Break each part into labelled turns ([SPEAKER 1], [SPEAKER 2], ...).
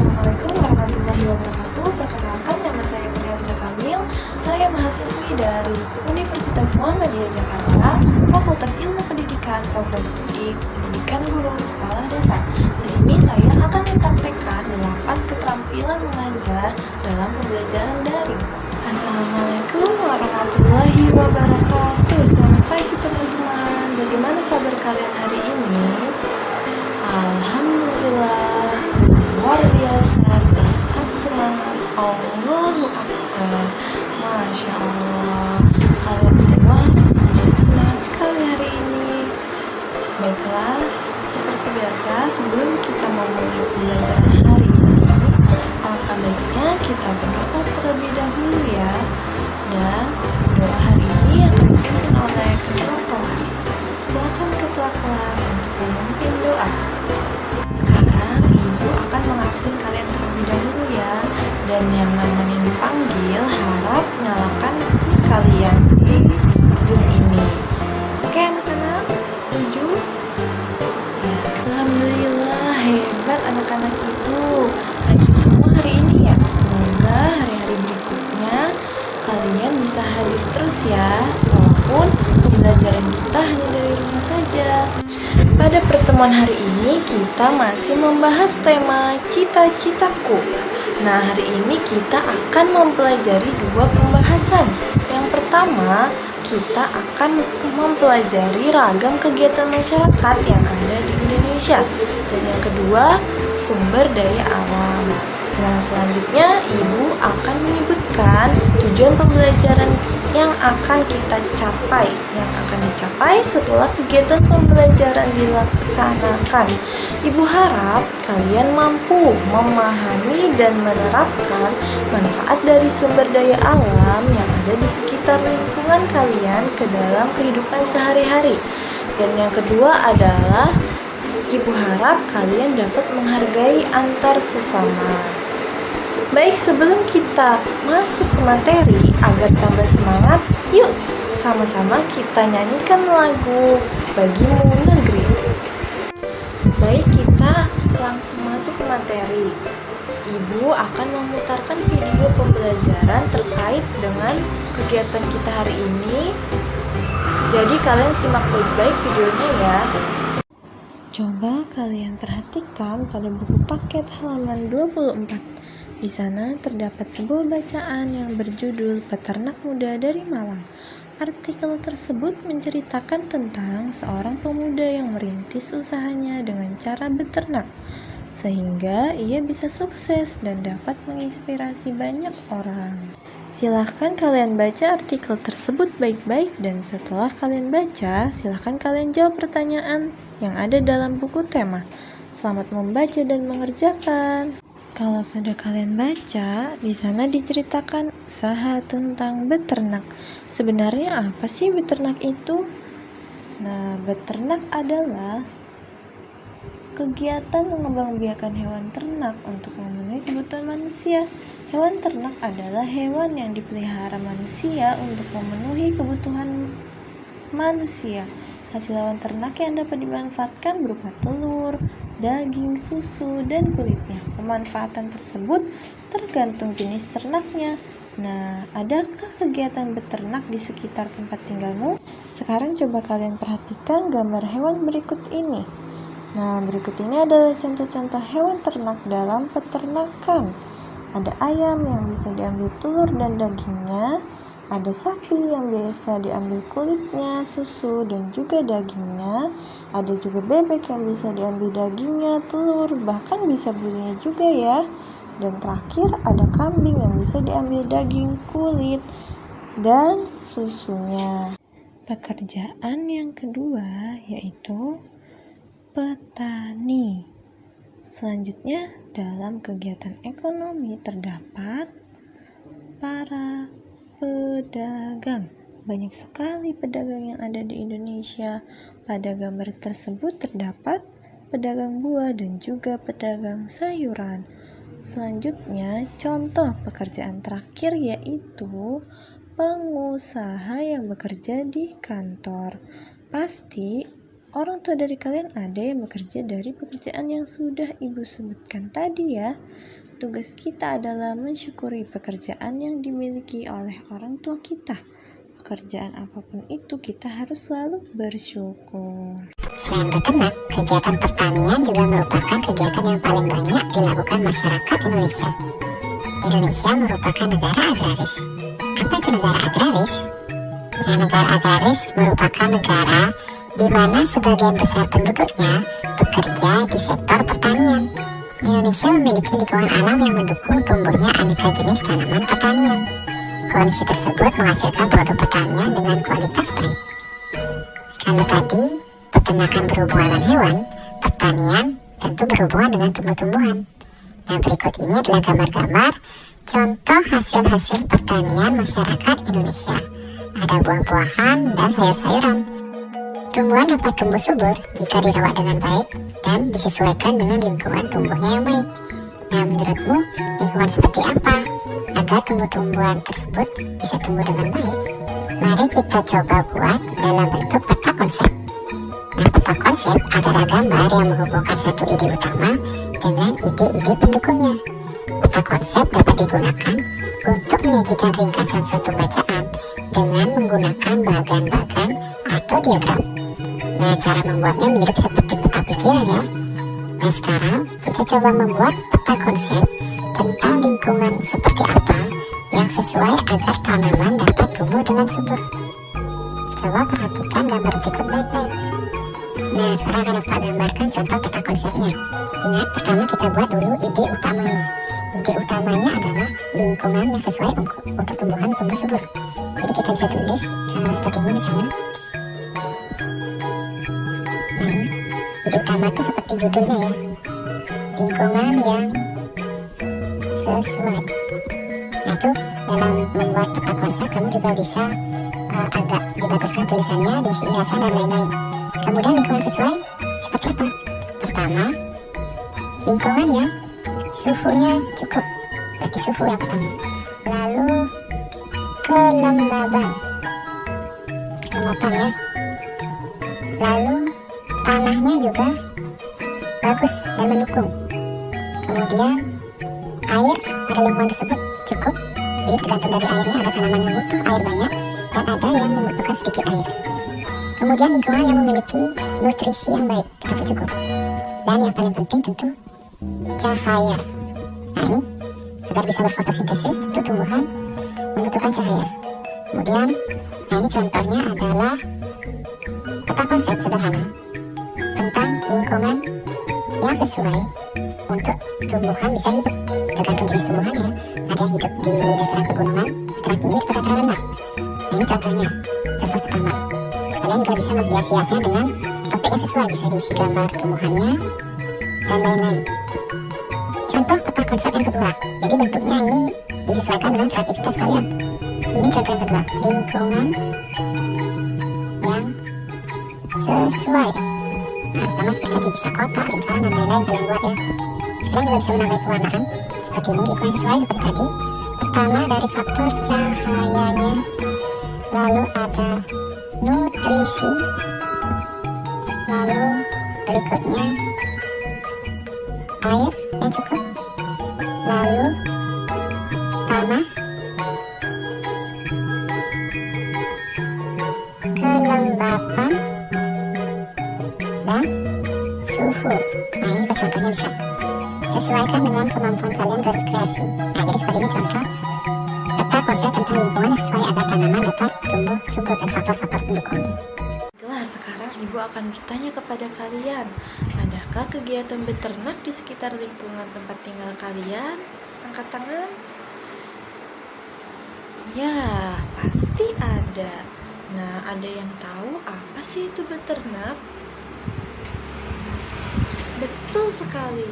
[SPEAKER 1] Assalamualaikum warahmatullahi wabarakatuh. Perkenalkan, nama saya Murianza Kamil. Saya mahasiswi dari Universitas Muhammadiyah Jakarta, Fakultas Ilmu Pendidikan, Program Studi Pendidikan Guru Sekolah Dasar. Di sini saya akan mempraktekkan 8 keterampilan mengajar dalam pembelajaran daring. Assalamualaikum warahmatullahi wabarakatuh. Selamat pagi teman-teman. Bagaimana kabar kalian hari ini? Alhamdulillah, luar biasa, tetap semangat. Allahu Akbar. Masya Allah, kalian semua semangat sekali hari ini. Baiklah, seperti biasa, sebelum kita memulai pembelajaran hari ini, alangkah baiknya kita berdoa terlebih dahulu ya. Dan doa hari ini akan dipimpin oleh ketua kelas. Silakan ketua kelas untuk memimpin doa. Sekarang ibu akan mengabsen kalian terlebih dahulu ya. Dan yang namanya dipanggil harap nyalakan mic kalian di Zoom ini. Oke anak-anak, setuju? Ya, alhamdulillah hebat anak-anak ibu. Hadir semua hari ini ya. Semoga hari-hari berikutnya kalian bisa hadir terus ya. Walaupun pembelajaran kita hanya dari rumah saja. Pada pertemuan hari ini kita masih membahas tema cita-citaku. Nah, hari ini kita akan mempelajari 2 pembahasan. Yang pertama, kita akan mempelajari ragam kegiatan masyarakat yang ada di Indonesia. Dan yang kedua, sumber daya alam. Nah, selanjutnya ibu akan menyebutkan tujuan pembelajaran yang akan kita capai, yang akan dicapai setelah kegiatan pembelajaran dilaksanakan. Ibu harap kalian mampu memahami dan menerapkan manfaat dari sumber daya alam yang ada di sekitar lingkungan kalian ke dalam kehidupan sehari-hari. Dan yang kedua adalah ibu harap kalian dapat menghargai antar sesama. Baik, sebelum kita masuk ke materi, agar tambah semangat, yuk sama-sama kita nyanyikan lagu Bagimu Negeri. Baik, kita langsung masuk ke materi. Ibu akan memutarkan video pembelajaran terkait dengan kegiatan kita hari ini. Jadi kalian simak baik-baik videonya ya. Coba kalian perhatikan pada buku paket halaman 24. Di sana terdapat sebuah bacaan yang berjudul Peternak Muda dari Malang. Artikel tersebut menceritakan tentang seorang pemuda yang merintis usahanya dengan cara beternak, sehingga ia bisa sukses dan dapat menginspirasi banyak orang. Silahkan kalian baca artikel tersebut baik-baik, dan setelah kalian baca, silahkan kalian jawab pertanyaan yang ada dalam buku tema. Selamat membaca dan mengerjakan. Kalau sudah kalian baca, di sana diceritakan usaha tentang beternak. Sebenarnya apa sih beternak itu? Nah, beternak adalah kegiatan mengembangbiakan hewan ternak untuk memenuhi kebutuhan manusia. Hewan ternak adalah hewan yang dipelihara manusia untuk memenuhi kebutuhan manusia. Hasil hewan ternak yang dapat dimanfaatkan berupa telur, daging, susu, dan kulitnya. Pemanfaatan tersebut tergantung jenis ternaknya. Nah, adakah kegiatan beternak di sekitar tempat tinggalmu? Sekarang coba kalian perhatikan gambar hewan berikut ini. Nah, berikut ini adalah contoh-contoh hewan ternak dalam peternakan. Ada ayam yang bisa diambil telur dan dagingnya. Ada sapi yang biasa diambil kulitnya, susu, dan juga dagingnya. Ada juga bebek yang bisa diambil dagingnya, telur, bahkan bisa bulunya juga ya. Dan terakhir ada kambing yang bisa diambil daging, kulit, dan susunya. Pekerjaan yang kedua yaitu petani. Selanjutnya, dalam kegiatan ekonomi terdapat para pedagang. Banyak sekali pedagang yang ada di Indonesia. Pada gambar tersebut terdapat pedagang buah dan juga pedagang sayuran. Selanjutnya, contoh pekerjaan terakhir yaitu pengusaha yang bekerja di kantor. Pasti orang tua dari kalian ada yang bekerja dari pekerjaan yang sudah ibu sebutkan tadi ya. Tugas kita adalah mensyukuri pekerjaan yang dimiliki oleh orang tua kita. Pekerjaan apapun itu kita harus selalu bersyukur.
[SPEAKER 2] Selain beternak, kegiatan pertanian juga merupakan kegiatan yang paling banyak dilakukan masyarakat Indonesia. Indonesia merupakan negara agraris. Apa itu negara agraris? Ya, negara agraris merupakan negara di mana sebagian besar penduduknya bekerja di sektor pertanian. Indonesia memiliki lingkungan alam yang mendukung tumbuhnya aneka jenis tanaman pertanian. Kondisi tersebut menghasilkan produk pertanian dengan kualitas baik. Kalau tadi peternakan berhubungan dengan hewan, pertanian tentu berhubungan dengan tumbuh-tumbuhan. Nah, berikut ini adalah gambar-gambar contoh hasil-hasil pertanian masyarakat Indonesia. Ada buah-buahan dan sayur-sayuran. Tumbuhan dapat tumbuh subur jika dirawat dengan baik dan disesuaikan dengan lingkungan tumbuhnya yang baik. Nah, menurutmu lingkungan seperti apa agar tumbuh-tumbuhan tersebut bisa tumbuh dengan baik? Mari kita coba buat dalam bentuk peta konsep. Nah, peta konsep adalah gambar yang menghubungkan satu ide utama dengan ide-ide pendukungnya. Peta konsep dapat digunakan untuk menyajikan ringkasan suatu bacaan dengan menggunakan bagan-bagan atau diagram. Nah, cara membuatnya mirip seperti peta pikiran ya. Nah, sekarang kita coba membuat peta konsep tentang lingkungan seperti apa yang sesuai agar tanaman dapat tumbuh dengan subur. Coba perhatikan gambar berikut baik-baik. Nah, sekarang akan dapat gambarkan contoh peta konsepnya. Ingat, pertama kita buat dulu ide utamanya. Ide utamanya adalah lingkungan yang sesuai untuk tumbuhan tumbuh subur. Jadi kita bisa tulis seperti ini misalnya. Nah, ini ide utama itu seperti judulnya ya. Lingkungan yang sesuai. Nah, itu dalam membuat peta konsep kamu juga bisa agak dibaguskan tulisannya, diisi hiasan dan lain-lain. Kemudian lingkungan sesuai seperti apa? Pertama, lingkungan yang suhunya cukup, berarti suhu yang pertama. Lalu kelembaban ya. Lalu tanahnya juga bagus dan mendukung. Kemudian air pada lingkungan tersebut cukup, jadi tergantung dari airnya. Ada tanaman yang butuh air banyak dan ada yang membutuhkan sedikit air. Kemudian lingkungan yang memiliki nutrisi yang baik tapi cukup. Dan yang paling penting tentu cahaya. Nah, ini agar bisa berfotosintesis tentu tumbuhan membutuhkan cahaya. Kemudian, nah ini contohnya adalah peta konsep sederhana tentang lingkungan yang sesuai untuk tumbuhan bisa hidup. Tergantung jenis tumbuhan ya. Ada yang hidup di dataran pegunungan, dataran tinggi, atau dataran rendah. Nah, ini contohnya, contoh pertama. Kalian juga bisa menghias-hiasnya dengan topik yang sesuai, bisa diisi gambar tumbuhannya dan lain-lain. Contoh peta konsep yang kedua, jadi bentuknya ini disesuaikan dengan kreativitas kalian. Ini contoh yang kedua, lingkungan yang sesuai. Nah, sama seperti tadi, bisa kotak, lingkaran, dan lain-lain kalian buat ya. Kalian juga bisa menambah pewarnaan seperti ini, lingkungan sesuai seperti tadi. Pertama dari faktor cahayanya, lalu ada nutrisi, lalu berikutnya air yang cukup, lalu tanah, kelembapan, dan suhu. Nah, ini contohnya bisa sesuaikan dengan kemampuan kalian berkreasi. Nah, jadi seperti ini contoh peta konsep tentang lingkungan yang sesuai agar tanaman dapat tumbuh subur dan faktor-faktor pendukungnya.
[SPEAKER 1] Baiklah, sekarang Ibu akan bertanya kepada kalian, adakah kegiatan beternak di sekitar lingkungan tempat tinggal kalian? Angkat tangan. Ya, pasti ada. Nah, ada yang tahu apa sih itu beternak? Betul sekali.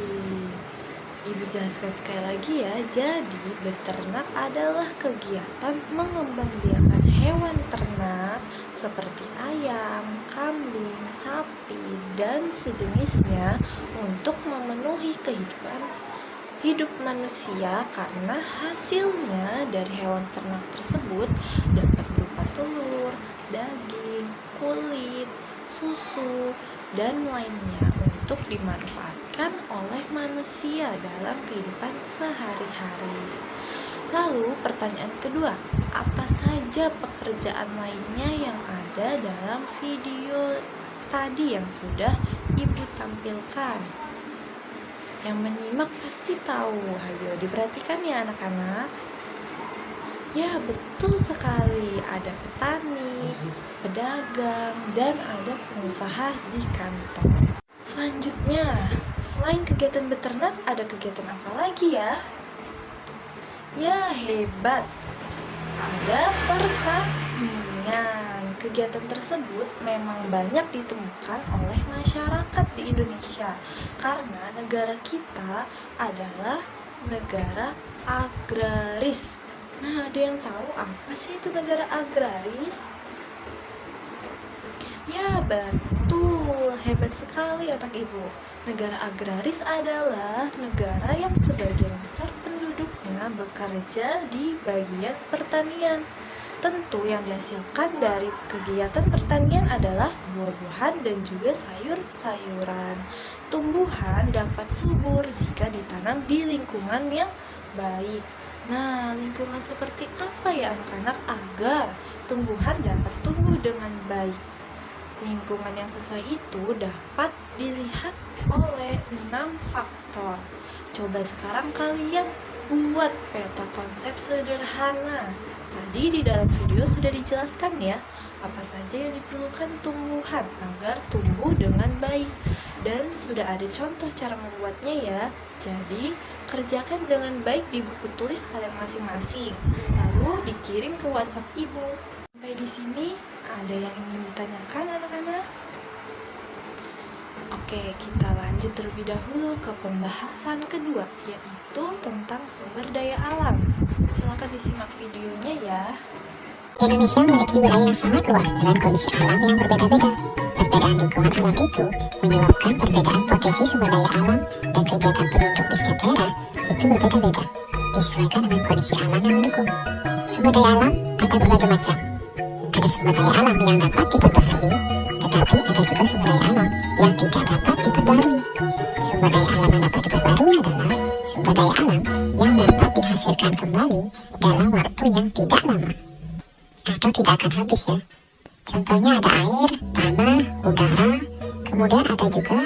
[SPEAKER 1] Ibu jelaskan sekali lagi ya. Jadi, beternak adalah kegiatan mengembangbiakan hewan ternak seperti ayam, kambing, sapi, dan sejenisnya untuk memenuhi kehidupan hidup manusia, karena hasilnya dari hewan ternak tersebut dapat berupa telur, daging, kulit, susu, dan lainnya untuk dimanfaatkan oleh manusia dalam kehidupan sehari-hari. Lalu pertanyaan kedua, apa saja pekerjaan lainnya yang ada dalam video tadi yang sudah Ibu tampilkan? Yang menyimak pasti tahu. Ayo diperhatikan ya anak-anak. Ya, betul sekali. Ada petani, pedagang, dan ada pengusaha di kantor. Selanjutnya, selain kegiatan beternak, ada kegiatan apa lagi ya? Ya, hebat. Ada pertanian. Kegiatan tersebut memang banyak ditemukan oleh masyarakat di Indonesia karena negara kita adalah negara agraris. Nah, ada yang tahu apa sih itu negara agraris? Ya, betul. Hebat sekali anak ibu. Negara agraris adalah negara yang sebagian besar penduduknya bekerja di bagian pertanian. Tentu yang dihasilkan dari kegiatan pertanian adalah buah-buahan dan juga sayur-sayuran. Tumbuhan dapat subur jika ditanam di lingkungan yang baik. Nah, lingkungan seperti apa ya anak-anak agar tumbuhan dapat tumbuh dengan baik? Lingkungan yang sesuai itu dapat dilihat oleh 6 faktor. Coba sekarang kalian buat peta konsep sederhana. Tadi di dalam video sudah dijelaskan ya, apa saja yang diperlukan tumbuhan agar tumbuh dengan baik. Dan sudah ada contoh cara membuatnya ya. Jadi, kerjakan dengan baik di buku tulis kalian masing-masing. Lalu dikirim ke WhatsApp Ibu. Sampai di sini ada yang ingin ditanyakan anak-anak? Oke, kita lanjut terlebih dahulu ke pembahasan kedua, yaitu tentang sumber daya alam. Silakan disimak videonya ya.
[SPEAKER 2] Indonesia memiliki wilayah yang sangat luas dengan kondisi alam yang berbeda-beda. Perbedaan lingkungan alam itu menyebabkan perbedaan potensi sumber daya alam dan kegiatan penduduk di setiap daerah itu berbeda-beda, disesuaikan dengan kondisi alam yang mendukung. Sumber daya alam ada berbagai macam. Ada sumber daya alam yang dapat diperbaharui, tetapi ada juga sumber daya alam yang tidak dapat diperbaharui. Sumber daya alam yang dapat diperbaharui adalah sumber daya alam yang dapat dihasilkan kembali dalam waktu yang tidak lama atau tidak akan habis ya. Contohnya ada air, tanah, udara, kemudian ada juga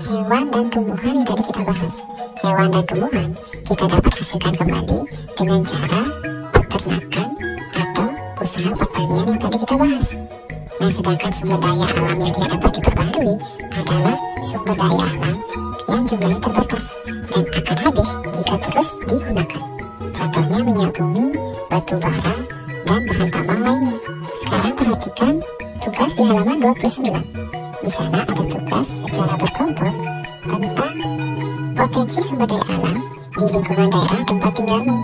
[SPEAKER 2] hewan dan tumbuhan yang tadi kita bahas. Hewan dan tumbuhan kita dapat hasilkan kembali dengan cara peternakan atau usaha pertanian yang tadi kita bahas. Nah, sedangkan sumber daya alam yang tidak dapat diperbaharui adalah sumber daya alam yang jumlahnya terbatas dan akan habis jika terus digunakan. Contohnya minyak bumi, batu bara, dan bahan tambang lainnya. Sekarang perhatikan tugas di halaman 29. Di sana ada tugas secara berkelompok tentang potensi sumber daya alam di lingkungan daerah tempat tinggalmu.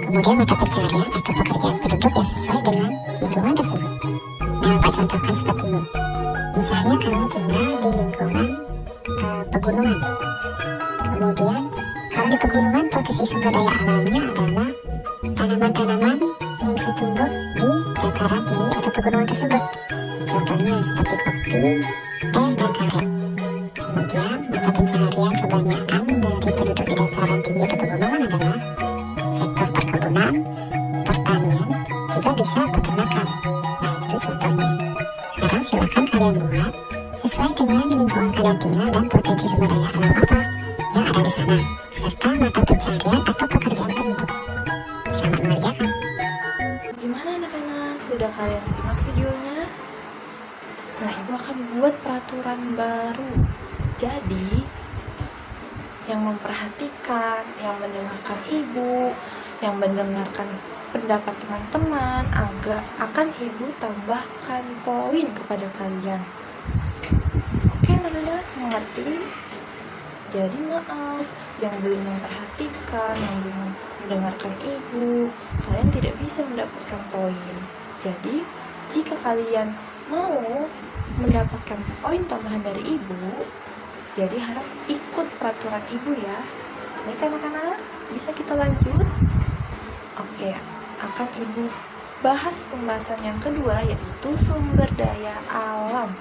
[SPEAKER 2] Kemudian mata pencarian atau pekerjaan penduduk yang sesuai dengan lingkungan tersebut. Nah, Pak contohkan seperti ini. Misalnya kamu tinggal di lingkungan pegunungan. Kemudian kalau di pegunungan potensi sumber daya alamnya adalah tanaman-tanaman yang bisa tumbuh di dataran tinggi atau pegunungan tersebut. Contohnya seperti kopi, teh, dan karet. Kemudian mata pencaharian kebanyakan dari penduduk di dataran tinggi atau pegunungan adalah sektor perkebunan, pertanian, juga bisa peternakan. Nah, itu contohnya. Sekarang silakan kalian buat sesuai dengan lingkungan kalian tinggal dan potensi sumber daya alam apa yang ada di sana, serta mata pencaharian atau pekerjaan penduduk. Selamat mengerjakan.
[SPEAKER 1] Gimana anak-anak? Sudah kalian simak videonya? Nah, Ibu akan buat peraturan baru. Jadi, yang memperhatikan, yang mendengarkan Ibu, yang mendengarkan pendapat teman-teman, akan Ibu tambahkan poin kepada kalian. Oke anak-anak, mengerti? Jadi maaf, yang belum memperhatikan, yang belum mendengarkan Ibu, kalian tidak bisa mendapatkan poin. Jadi, jika kalian mau mendapatkan poin tambahan dari Ibu, jadi harap ikut peraturan Ibu ya. Baik anak-anak, bisa kita lanjut? Oke, akan Ibu bahas pembahasan yang kedua, yaitu sumber daya alam.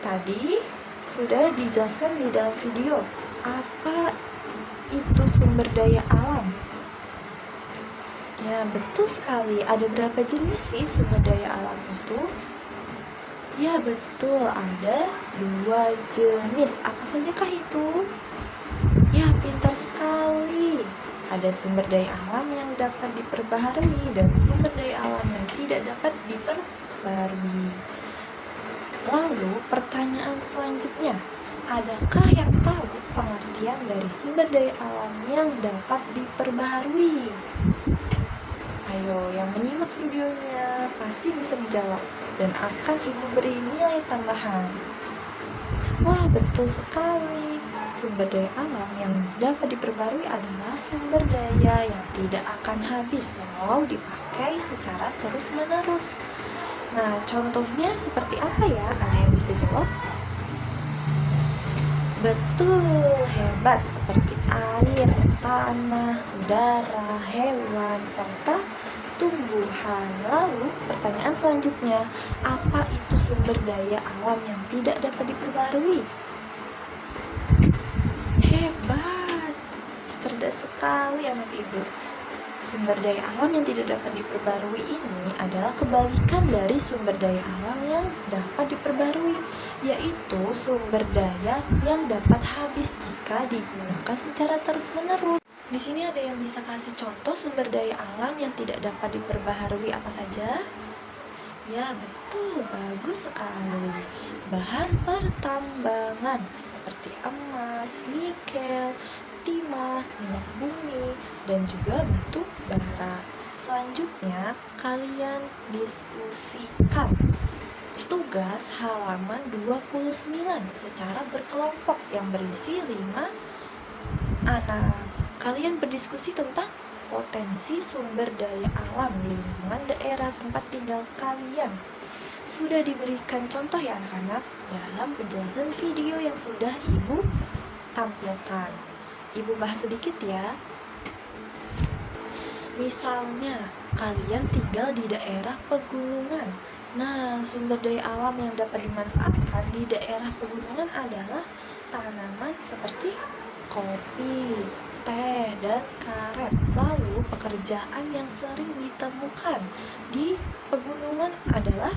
[SPEAKER 1] Tadi sudah dijelaskan di dalam video apa itu sumber daya alam. Ya, betul sekali. Ada berapa jenis sih sumber daya alam itu? Ya, betul. Ada 2 jenis. Apa sajakah itu? Ya, pintar sekali. Ada sumber daya alam yang dapat diperbaharui dan sumber daya alam yang tidak dapat diperbaharui. Lalu, pertanyaan selanjutnya, adakah yang tahu pengertian dari sumber daya alam yang dapat diperbaharui? Ayo, yang menyimak videonya pasti bisa menjawab dan akan Ibu beri nilai tambahan. Wah, betul sekali. Sumber daya alam yang dapat diperbarui adalah sumber daya yang tidak akan habis walau dipakai secara terus-menerus. Nah, contohnya seperti apa ya? Ada yang bisa jawab? Betul, hebat, seperti air, tanah, udara, hewan, serta tumbuhan. Lalu, pertanyaan selanjutnya, apa itu sumber daya alam yang tidak dapat diperbarui? Hebat, cerdas sekali anak ibu. Sumber daya alam yang tidak dapat diperbarui ini adalah kebalikan dari sumber daya alam yang dapat diperbarui, yaitu sumber daya yang dapat habis jika digunakan secara terus-menerus. Di sini ada yang bisa kasih contoh sumber daya alam yang tidak dapat diperbaharui apa saja? Ya, betul, bagus sekali. Bahan pertambangan seperti emas, nikel, timah, minyak bumi, dan juga batu bara. Selanjutnya, kalian diskusikan tugas halaman 29 secara berkelompok yang berisi 5 anak. Kalian berdiskusi tentang potensi sumber daya alam di lingkungan daerah tempat tinggal kalian. Sudah diberikan contoh ya anak-anak dalam penjelasan video yang sudah Ibu tampilkan. Ibu bahas sedikit ya. Misalnya, kalian tinggal di daerah pegunungan. Nah, sumber daya alam yang dapat dimanfaatkan di daerah pegunungan adalah tanaman seperti kopi, teh, dan karet. Lalu, pekerjaan yang sering ditemukan di pegunungan adalah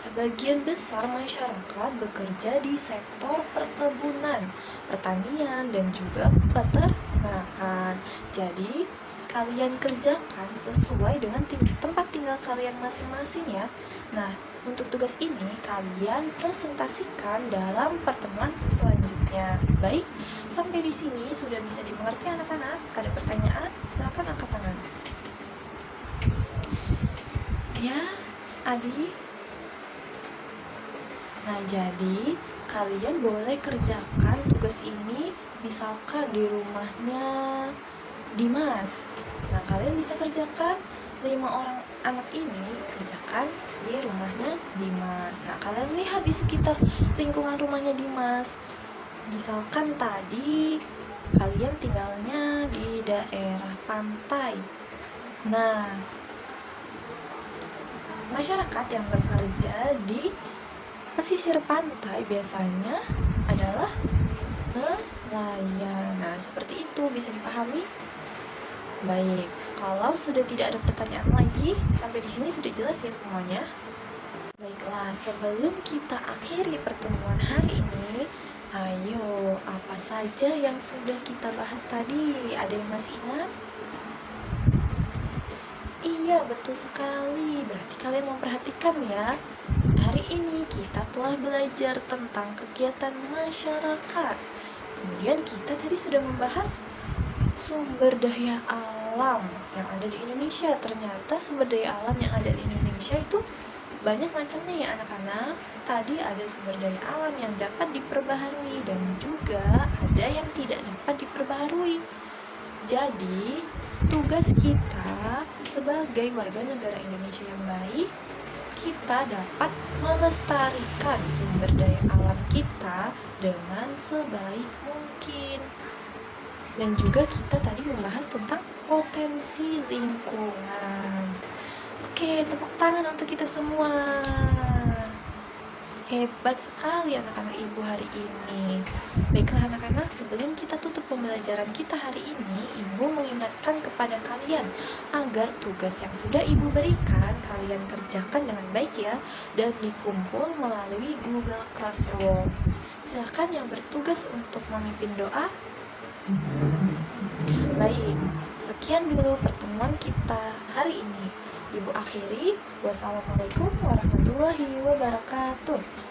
[SPEAKER 1] sebagian besar masyarakat bekerja di sektor perkebunan, pertanian, dan juga peternakan. Jadi, kalian kerjakan sesuai dengan tempat tinggal kalian masing-masing ya. Nah, untuk tugas ini kalian presentasikan dalam pertemuan selanjutnya. Baik, sampai di sini sudah bisa dimengerti anak-anak? Ada pertanyaan? Silakan angkat tangan. Ya, Adi. Nah, jadi kalian boleh kerjakan tugas ini misalkan di rumahnya Dimas. Nah, kalian bisa kerjakan 5 orang anak ini kerjakan di rumahnya Dimas. Nah, kalian lihat di sekitar lingkungan rumahnya Dimas. Misalkan tadi kalian tinggalnya di daerah pantai. Nah, masyarakat yang bekerja di pesisir pantai biasanya adalah nelayan. Nah, seperti itu bisa dipahami? Baik, kalau sudah tidak ada pertanyaan lagi, sampai di sini sudah jelas ya semuanya? Baiklah, sebelum kita akhiri pertemuan hari ini, ayo, apa saja yang sudah kita bahas tadi? Ada yang masih ingat? Iya, betul sekali. Berarti kalian memperhatikan ya. Hari ini kita telah belajar tentang kegiatan masyarakat. Kemudian kita tadi sudah membahas sumber daya alam yang ada di Indonesia. Ternyata sumber daya alam yang ada di Indonesia itu banyak macamnya ya anak-anak. Tadi ada sumber daya alam yang dapat diperbaharui dan juga ada yang tidak dapat diperbaharui. Jadi, tugas kita sebagai warga negara Indonesia yang baik, kita dapat melestarikan sumber daya alam kita dengan sebaik mungkin. Dan juga kita tadi membahas tentang potensi lingkungan. Oke, tepuk tangan untuk kita semua. Hebat sekali anak-anak ibu hari ini. Baiklah anak-anak, sebelum kita tutup pembelajaran kita hari ini, ibu mengingatkan kepada kalian agar tugas yang sudah ibu berikan kalian kerjakan dengan baik ya, dan dikumpul melalui Google Classroom. Silakan yang bertugas untuk memimpin doa. Baik, sekian dulu pertemuan kita hari ini. Ibu akhiri, wassalamualaikum warahmatullahi wabarakatuh.